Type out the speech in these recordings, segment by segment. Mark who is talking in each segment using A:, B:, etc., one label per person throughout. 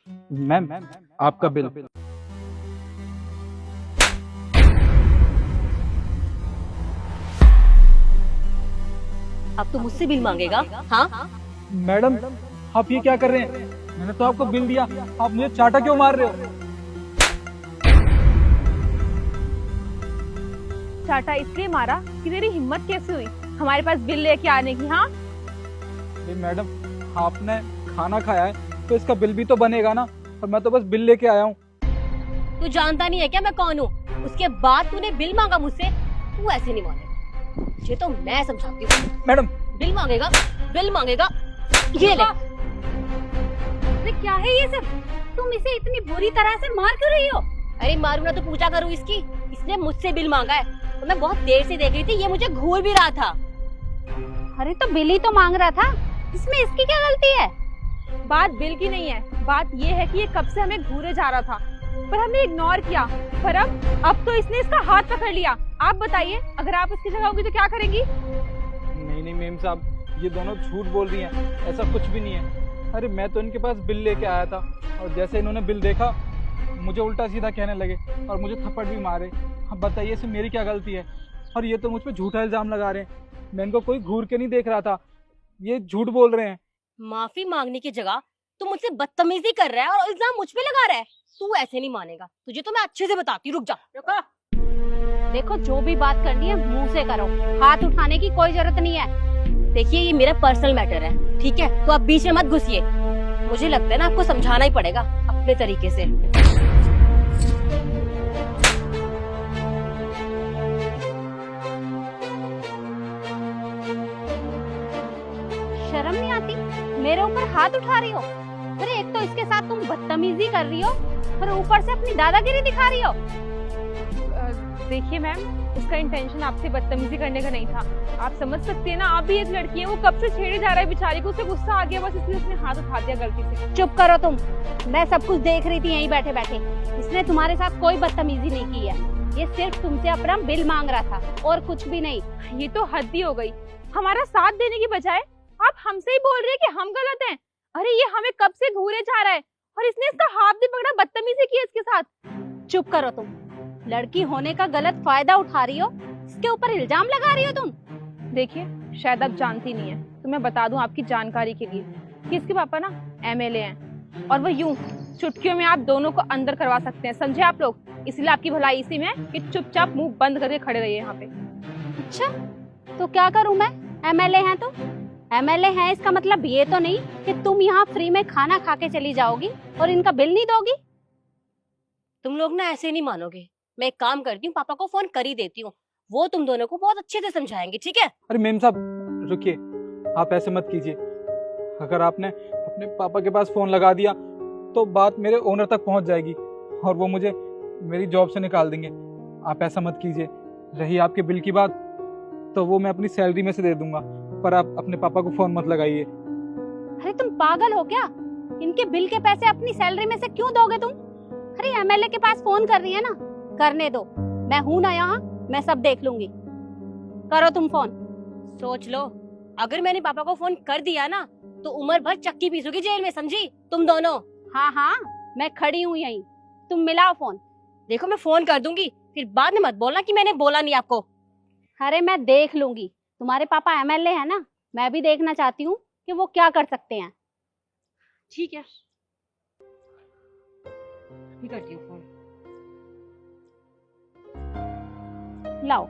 A: Ma'am, आपका bill.
B: अब तो मुझसे बिल मांगेगा? हाँ,
A: मैडम, आप ये क्या कर रहे हैं? मैंने तो आपको बिल दिया, आप मुझे चाटा क्यों मार रहे हो?
C: चाटा इसलिए मारा कि तेरी हिम्मत कैसे हुई हमारे पास बिल लेके आने की? हाँ,
A: अरे मैडम, आपने खाना खाया है तो इसका बिल भी तो बनेगा ना, और मैं तो बस बिल लेके आया हूँ।
B: तू जानता नहीं है क्या मैं कौन हूँ? उसके बाद तूने बिल मांगा मुझसे? तू ऐसे नहीं मानेगा, तुझे तो मैं समझाती हूँ।
A: मैडम,
B: बिल मांगेगा, बिल मांगेगा, ये ले।
C: अरे क्या है ये सब? तुम इसे इतनी बुरी तरह से मार क्यों रही हो?
B: अरे मारू ना तो पूजा करूँ इसकी? इसने मुझसे बिल मांगा है तो मैं बहुत देर से देख रही थी, ये मुझे घूर भी रहा था।
C: अरे तो बिल ही तो मांग रहा था, इसमें इसकी क्या गलती है? बात बिल की नहीं है, बात ये है कि ये कब से हमें घूरे जा रहा था पर हमने इग्नोर किया। पर अब तो इसने इसका हाथ पकड़ लिया। आप बताइए, अगर आप इसकी जगह होगी तो क्या करेंगी?
A: नहीं नहीं मेम साहब, ये दोनों झूठ बोल रही हैं, ऐसा कुछ भी नहीं है। अरे मैं तो इनके पास बिल लेके आया था, और जैसे इन्होंने बिल देखा मुझे उल्टा सीधा कहने लगे और मुझे थप्पड़ भी मारे। अब बताइए इसमें मेरी क्या गलती है? और ये तो मुझ पे झूठा इल्जाम लगा रहे हैं। मैं इनको कोई घूर के नहीं देख रहा था, ये झूठ बोल रहे हैं।
B: माफी मांगने की जगह तू मुझसे बदतमीजी कर रहा है और इल्जाम मुझ पे लगा रहा है। तू ऐसे नहीं मानेगा, तुझे तो मैं अच्छे से बताती हूँ। रुक जा।
C: देखो, जो भी बात करनी है मुंह से करो, हाथ उठाने की कोई जरूरत नहीं है।
B: देखिए ये मेरा पर्सनल मैटर है, ठीक है? तो आप बीच में मत घुसिए। मुझे लगता है ना आपको समझाना ही पड़ेगा अपने तरीके से।
C: शर्म नहीं आती? मेरे ऊपर हाथ उठा रही हो? अरे एक तो इसके साथ तुम बदतमीजी कर रही हो और ऊपर से अपनी दादागिरी दिखा रही हो। देखिए मैम, उसका इंटेंशन आपसे बदतमीजी करने का नहीं था। आप समझ सकती है ना, आप भी एक लड़की है, वो कब से छेड़े जा रहा है बेचारी को, उसे गुस्सा आ गया बस, इसलिए उसने हाथ उठा दिया गलती से।
D: चुप करो तुम, मैं सब कुछ देख रही थी यहीं बैठे बैठे। इसने तुम्हारे साथ कोई बदतमीजी नहीं की है, ये सिर्फ तुमसे अपना बिल मांग रहा था और कुछ भी नहीं।
C: ये तो हद ही हो गई। हमारा साथ देने की बजाय आप हमसे ही बोल रहे हैं कि हम गलत हैं। अरे ये हमें कब से घूरे जा रहा है और इसने इसका हाथ भी पकड़ा, बदतमीजी की इसके साथ।
D: चुप करो तुम, लड़की होने का गलत फायदा उठा रही हो, इसके ऊपर इल्जाम लगा रही हो तुम।
C: देखिए, शायद आप जानती नहीं है तो मैं बता दूं आपकी जानकारी के लिए कि इसके पापा ना एमएलए हैं, और वो यूं चुटकियों में आप दोनों को अंदर करवा सकते हैं, समझे आप लोग? इसलिए आपकी भलाई इसी में है कि चुपचाप मुंह बंद करके खड़े रहिए यहाँ पे।
D: अच्छा, तो क्या करूं मैं? एमएलए हैं तो एमएलए हैं, इसका मतलब ये तो नहीं कि तुम यहाँ फ्री में खाना खा के चली जाओगी और इनका बिल नहीं दोगी।
B: तुम लोग ना ऐसे नहीं मानोगे। मैं एक काम करती हूँ, पापा को फोन कर ही देती हूँ, वो तुम दोनों को बहुत अच्छे से समझाएंगे, ठीक है?
A: अरे मेम साहब रुकिए, आप ऐसे मत कीजिए। अगर आपने अपने पापा के पास फोन लगा दिया तो बात मेरे ओनर तक पहुंच जाएगी और वो मुझे मेरी जॉब से निकाल देंगे। आप ऐसा मत कीजिए। रही आपके बिल की बात, तो वो मैं अपनी सैलरी में से दे दूंगा, पर आप अपने पापा को फोन मत लगाइए।
D: अरे तुम पागल हो क्या? इनके बिल के पैसे अपनी सैलरी में से क्यों दोगे तुम? अरे एमएलए के पास फोन कर रही है ना, करने दो, मैं हूं ना यहाँ, मैं सब देख लूंगी। करो तुम फोन।
B: सोच लो, अगर मैंने पापा को फोन कर दिया ना तो उम्र भर चक्की पीसोगी जेल में, समझी? तुम दोनों।
D: हाँ हाँ, मैं खड़ी हूँ यहीं, तुम मिलाओ फोन।
B: देखो मैं फोन कर दूंगी, फिर बाद में मत बोलना कि मैंने बोला नहीं आपको।
D: अरे मैं देख लूंगी, तुम्हारे पापा एमएलए है ना, मैं भी देखना चाहती हूँ कि वो क्या कर सकते हैं।
B: ठीक है, भी करती हूँ फोन।
D: लाओ,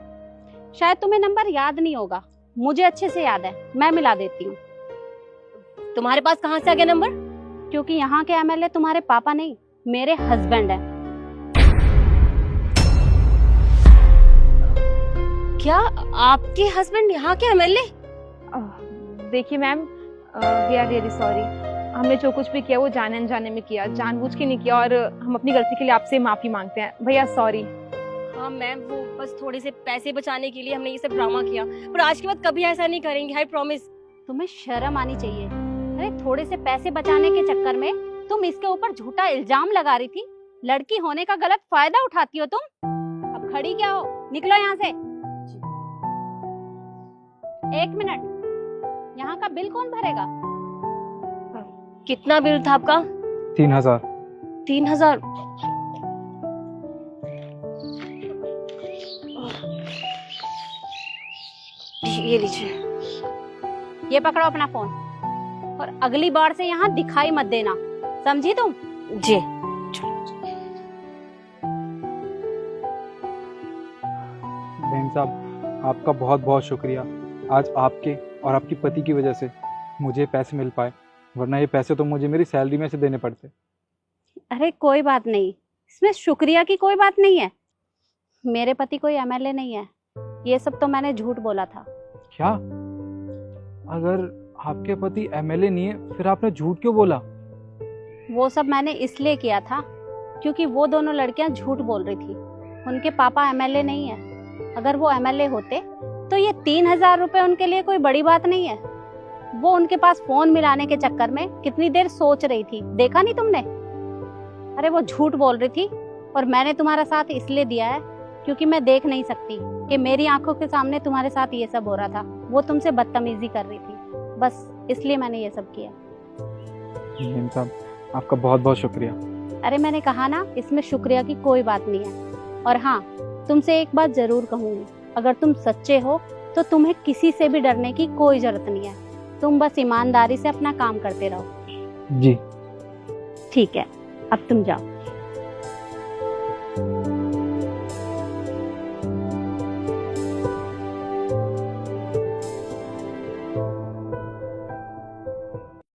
D: शायद तुम्हें नंबर याद नहीं होगा, मुझे अच्छे से याद है, मैं मिला देती हूँ।
B: तुम्हारे पास कहाँ से आ गया नंबर?
D: क्योंकि यहाँ के एमएलए तुम्हारे पापा नहीं, मेरे हस्बैंड हैं।
B: क्या आपके हस्बैंड यहाँ के एमएलए?
C: देखिए ma'am, we are really sorry. हमने जो कुछ भी किया वो जाने अनजाने में किया, जानबूझ के नहीं किया, और हम अपनी गलती के लिए आपसे माफी मांगते हैं। भैया सॉरी।
B: हाँ मैम, वो बस थोड़े से पैसे बचाने के लिए हमने ये सब ड्रामा किया, पर आज के बाद कभी ऐसा नहीं करेंगे, आई प्रॉमिस।
D: तुम्हें शर्म आनी चाहिए। अरे थोड़े से पैसे बचाने के चक्कर में तुम इसके ऊपर झूठा इल्जाम लगा रही थी। लड़की होने का गलत फायदा उठाती हो तुम। अब खड़ी क्या हो, निकलो यहाँ से। 1 मिनट, यहाँ का बिल कौन भरेगा?
B: कितना बिल था आपका?
A: 3,000।
B: 3,000? ये लीजिए।
D: ये पकड़ो अपना फोन, और अगली बार से यहाँ दिखाई मत देना, समझी तुम?
B: जी।
A: बहन साहब, आपका बहुत बहुत शुक्रिया। आज आपके और आपकी पति की वजह से मुझे पैसे मिल पाए, वरना ये पैसे तो मुझे मेरी सैलरी में से देने पड़ते।
D: अरे कोई बात नहीं, इसमें शुक्रिया की कोई बात नहीं है। मेरे पति कोई एमएलए नहीं है, ये सब तो मैंने झूठ बोला था।
A: क्या? अगर आपके पति एमएलए नहीं है, फिर आपने झूठ क्यों बोला?
D: वो सब मैंने इसलिए किया था क्योंकि वो दोनों लड़कियां झूठ बोल रही थी। उनके पापा एमएलए नहीं है। अगर वो एमएलए होते तो ये 3,000 रुपए उनके लिए कोई बड़ी बात नहीं है। वो उनके पास फोन मिलाने के चक्कर में कितनी देर सोच रही थी, देखा नहीं तुमने? अरे वो झूठ बोल रही थी, और मैंने तुम्हारा साथ इसलिए दिया है क्योंकि मैं देख नहीं सकती कि मेरी आंखों के सामने तुम्हारे साथ ये सब हो रहा था। वो तुमसे बदतमीजी कर रही थी, बस इसलिए मैंने ये सब किया।
A: बहन साहब, आपका बहुत बहुत शुक्रिया।
D: अरे मैंने कहा ना, इसमें शुक्रिया की कोई बात नहीं है। और हाँ, तुमसे एक बात जरूर कहूंगी, अगर तुम सच्चे हो तो तुम्हें किसी से भी डरने की कोई जरूरत नहीं है। तुम बस ईमानदारी से अपना काम करते रहो।
A: जी
D: ठीक है, अब तुम जाओ।